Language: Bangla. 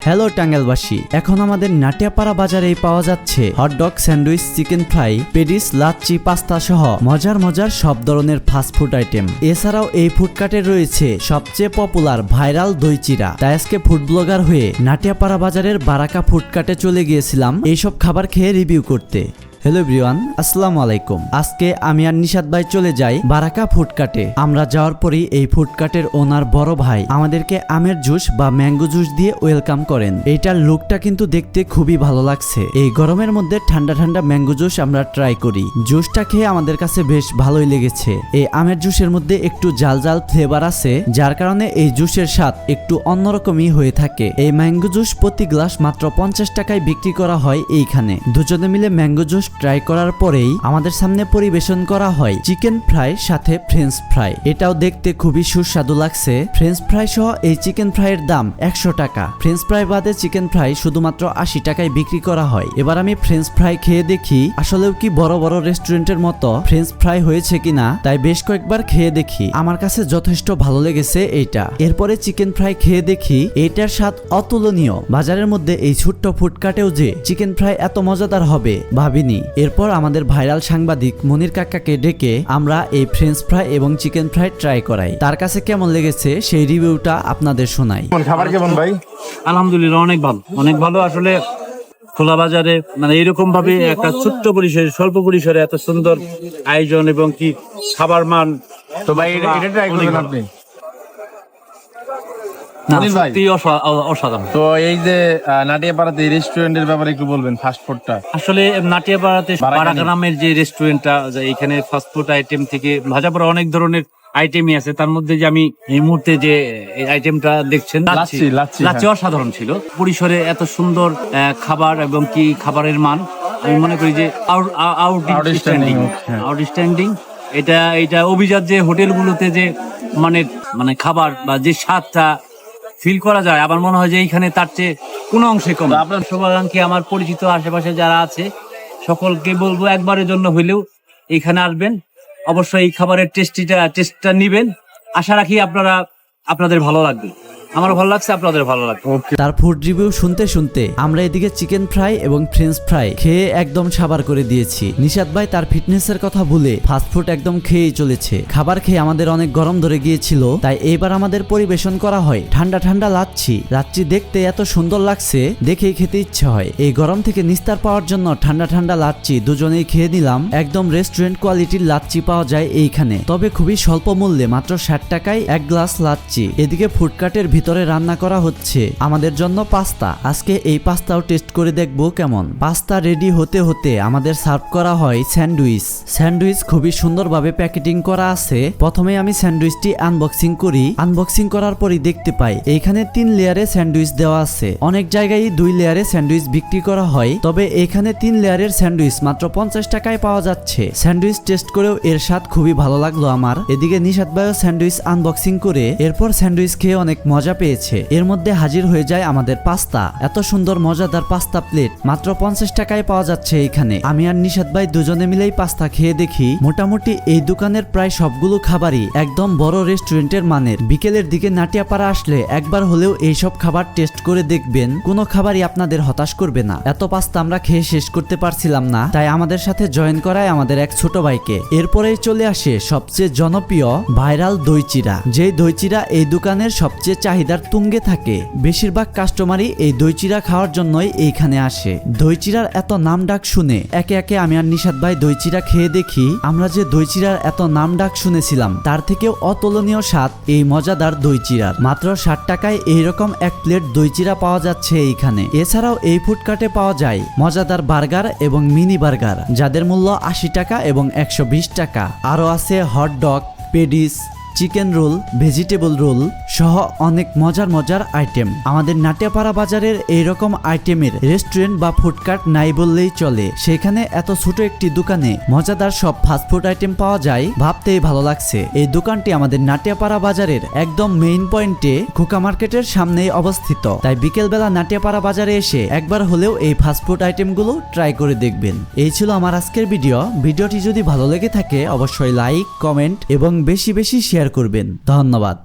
হ্যালো টাঙ্গাইলবাসী, এখন আমাদের নাটিয়াপাড়া বাজারেই পাওয়া যাচ্ছে hot dog, sandwich, chicken fry, pedis, lassi, pasta সহ মজার মজার সব ধরনের ফাস্টফুড আইটেম। এছাড়াও এই ফুডকার্টে রয়েছে সবচেয়ে পপুলার ভাইরাল দই চিরা। তাই আজকে ফুড ব্লগার হয়ে নাটিয়াপাড়া বাজারের বারাকা ফুডকার্টে চলে গিয়েছিলাম এইসব খাবার খেয়ে রিভিউ করতে। হ্যালো এভরিওয়ান, আসসালামু আলাইকুম। আজকে আমি আর নিশাদ ভাই চলে যাই বারাকা ফুডকার্টে। আমরা যাওয়ার পরই এই ফুডকার্টের ওনার বড় ভাই আমাদেরকে আমের জুস বা ম্যাঙ্গো জুস দিয়ে ওয়েলকাম করেন। এইটার লুকটা কিন্তু দেখতে খুবই ভালো লাগছে। এই গরমের মধ্যে ঠান্ডা ঠান্ডা ম্যাঙ্গো জুস আমরা ট্রাই করি। জুসটা খেয়ে আমাদের কাছে বেশ ভালোই লেগেছে। এই আমের জুসের মধ্যে একটু জাল জাল ফ্লেভার আছে, যার কারণে এই জুসের স্বাদ একটু অন্যরকমই হয়ে থাকে। এই ম্যাঙ্গো জুস প্রতি গ্লাস মাত্র 50 টাকায় বিক্রি করা হয় এইখানে। দুজনে মিলে ম্যাঙ্গো জুস ট্রাই করার পরেই আমাদের সামনে পরিবেশন করা হয় চিকেন ফ্রাই সাথে ফ্রেঞ্চ ফ্রাই। এটাও দেখতে খুবই সুস্বাদু লাগছে। ফ্রেঞ্চ ফ্রাই সহ এই চিকেন ফ্রাইয়ের দাম 100 টাকা। ফ্রেঞ্চ ফ্রাই বাদে চিকেন ফ্রাই শুধুমাত্র 80 টাকায় বিক্রি করা হয়। এবার আমি ফ্রেঞ্চ ফ্রাই খেয়ে দেখি আসলেও কি বড় বড় রেস্টুরেন্টের মতো ফ্রেঞ্চ ফ্রাই হয়েছে কিনা। তাই বেশ কয়েকবার খেয়ে দেখি, আমার কাছে যথেষ্ট ভালো লেগেছে এইটা। এরপরে চিকেন ফ্রাই খেয়ে দেখি এইটার স্বাদ অতুলনীয়। বাজারের মধ্যে এই ছোট্ট ফুডকার্টেও যে চিকেন ফ্রাই এত মজাদার হবে ভাবিনি। এরপর আমাদের ভাইরাল সাংবাদিক মনির কাকাকে ডেকে আমরা এই ফ্রেঞ্চ ফ্রাই এবং চিকেন ফ্রাই ট্রাই করাই। তার কাছে কেমন লেগেছে সেই রিভিউটা আপনাদের শোনাই। খাবার কেমন ভাই? আলহামদুলিল্লাহ অনেক ভালো, অনেক ভালো। আসলে খোলা বাজারে মানে এরকম ভাবে একটা ছোট্ট পরিসরে, স্বল্প পরিসরে এত সুন্দর আয়োজন এবং কি খাবার মান। তো ভাই এটা ট্রাই করবেন আপনি? অসাধারণ। তো এই যে নাটিয়াপাড়াতে এই রেস্টুরেন্টের ব্যাপারে একটু বলবেন, ফাস্ট ফুডটা। আসলে নাটিয়াপাড়াতে বারাকা নামের যে রেস্টুরেন্টটা, এখানে ফাস্টফুড আইটেম থেকে ভাজা পড়া অনেক ধরনের আইটেমই আছে। তার মধ্যে যে আমি এই মুহূর্তে যে আইটেমটা দেখছেন লাচ্ছি অসাধারণ ছিল। পরিসরে এত সুন্দর খাবার এবং কি খাবারের মান আমি মনে করি যে আউটস্ট্যান্ডিং। এটা অভিজাত যে হোটেলগুলোতে যে মানে খাবার বা যে স্বাদটা ফিল করা যায়, আমার মনে হয় যে এইখানে তার চেয়ে কোনো অংশে কম। আপনার শুভাকাঙ্ক্ষী আমার পরিচিত আশেপাশে যারা আছে সকলকে বলবো একবারের জন্য হইলেও এইখানে আসবেন। অবশ্যই এই খাবারের টেস্টটা নিবেন। আশা রাখি আপনাদের ভালো লাগবে। আমার ভালো লাগছে, আপনাদের ভালো লাগবে। তার ফুড রিভিউ শুনতে শুনতে আমরা এদিকে চিকেন ফ্রাই এবং ফ্রেঞ্চ ফ্রাই খেয়ে একদম সাবার করে দিয়েছি। নিশাদ ভাই তার ফিটনেসের কথা ভুলে ফাস্টফুড একদম খেয়েই চলেছে। খাবার খেয়ে আমাদের অনেক গরম ধরে গিয়েছিল, তাই এইবার আমাদের পরিবেশন করা হয় ঠান্ডা ঠান্ডা লাচ্ছি। দেখতে এত সুন্দর লাগছে, দেখেই খেতে ইচ্ছে হয়। এই গরম থেকে নিস্তার পাওয়ার জন্য ঠান্ডা ঠান্ডা লাচ্ছি দুজনেই খেয়ে নিলাম। একদম রেস্টুরেন্ট কোয়ালিটির লাচ্ছি পাওয়া যায় এইখানে, তবে খুবই স্বল্প মূল্যে, মাত্র 60 টাকায় এক গ্লাস লাচ্ছি। এদিকে ফুডকার্টের ভিতরে রান্না করা হচ্ছে আমাদের জন্য পাস্তা। আজকে এই পাস্তাও টেস্ট করে দেখবো কেমন। পাস্তা রেডি হতে হতে আমাদের সার্ভ করা হয় স্যান্ডউইচ খুবই সুন্দরভাবে প্যাকেটিং করা আছে। প্রথমে আমি স্যান্ডউইচটি আনবক্সিং করি। আনবক্সিং করার পরই দেখতে পাই এইখানে 3 লেয়ারে স্যান্ডউইচ দেওয়া আছে। অনেক জায়গায় 2 লেয়ারে স্যান্ডউইচ বিক্রি করা হয়, তবে এখানে 3 লেয়ারের স্যান্ডউইচ মাত্র 50 টাকায় পাওয়া যাচ্ছে। স্যান্ডউইচ টেস্ট করেও এর স্বাদ খুবই ভালো লাগলো আমার। এদিকে নিশাদ ভাইও স্যান্ডউইচ আনবক্সিং করে এরপর স্যান্ডউইচ খেয়ে অনেক মজা পেয়েছে। এর মধ্যে হাজির হয়ে যায় আমাদের পাস্তা। এত সুন্দর মজাদার পাস্তা প্লেট মাত্র 50 টাকায় পাওয়া যাচ্ছে এখানে। আমি আর নিশাদ ভাই দুজনে মিলেই পাস্তা খেয়ে দেখি মোটামুটি এই দোকানের প্রায় সবগুলো খাবারই একদম বড় রেস্টুরেন্টের মানের। বিকেলের দিকে নাটিয়াপাড়া আসলে একবার হলেও এইসব খাবার টেস্ট করে দেখবেন, কোনো খাবারই আপনাদের হতাশ করবে না। এত পাস্তা আমরা খেয়ে শেষ করতে পারছিলাম না, তাই আমাদের সাথে জয়েন করায় আমাদের এক ছোট ভাইকে। এরপরেই চলে আসে সবচেয়ে জনপ্রিয় ভাইরাল দই চিরা। যেই দই চিরা এই দোকানের সবচেয়ে চাহিদার তুঙ্গে থাকে। বেশিরভাগ কাস্টমারই এই দই চিরা খাওয়ার জন্যই এইখানে আসে। দই চিরার এত নাম ডাক শুনে একে একে আমি আর নিশাদ ভাই দই চিরা খেয়ে দেখি আমরা যে দই চিরার এত নাম ডাক শুনেছিলাম তার থেকেও অতুলনীয় স্বাদ এই মজাদার দই চিরার। মাত্র 60 টাকায় এইরকম এক প্লেট দই চিরা পাওয়া যাচ্ছে এইখানে। এছাড়াও এই ফুডকার্টে পাওয়া যায় মজাদার বার্গার এবং মিনি বার্গার, যাদের মূল্য 80 টাকা এবং 120 টাকা। আরো আছে hot dog, pedis, chicken roll, vegetable roll সহ অনেক মজার আইটেম। আমাদের নাটিয়াপাড়া বাজারের এইরকম আইটেমের রেস্টুরেন্ট বা ফুডকার্ট নাই বললেই চলে। সেখানে এত ছোট একটি দোকানে মজাদার সব ফাস্টফুড আইটেম পাওয়া যায়, ভাবতেই ভালো লাগছে। এই দোকানটি আমাদের নাটিয়াপাড়া বাজারের একদম মেইন পয়েন্টে খোকা মার্কেটের সামনেই অবস্থিত। তাই বিকেলবেলা নাটিয়াপাড়া বাজারে এসে একবার হলেও এই ফাস্টফুড আইটেমগুলো ট্রাই করে দেখবেন। এই ছিল আমার আজকের ভিডিওটি যদি ভালো লেগে থাকে অবশ্যই লাইক, কমেন্ট এবং বেশি বেশি শেয়ার করবেন। ধন্যবাদ।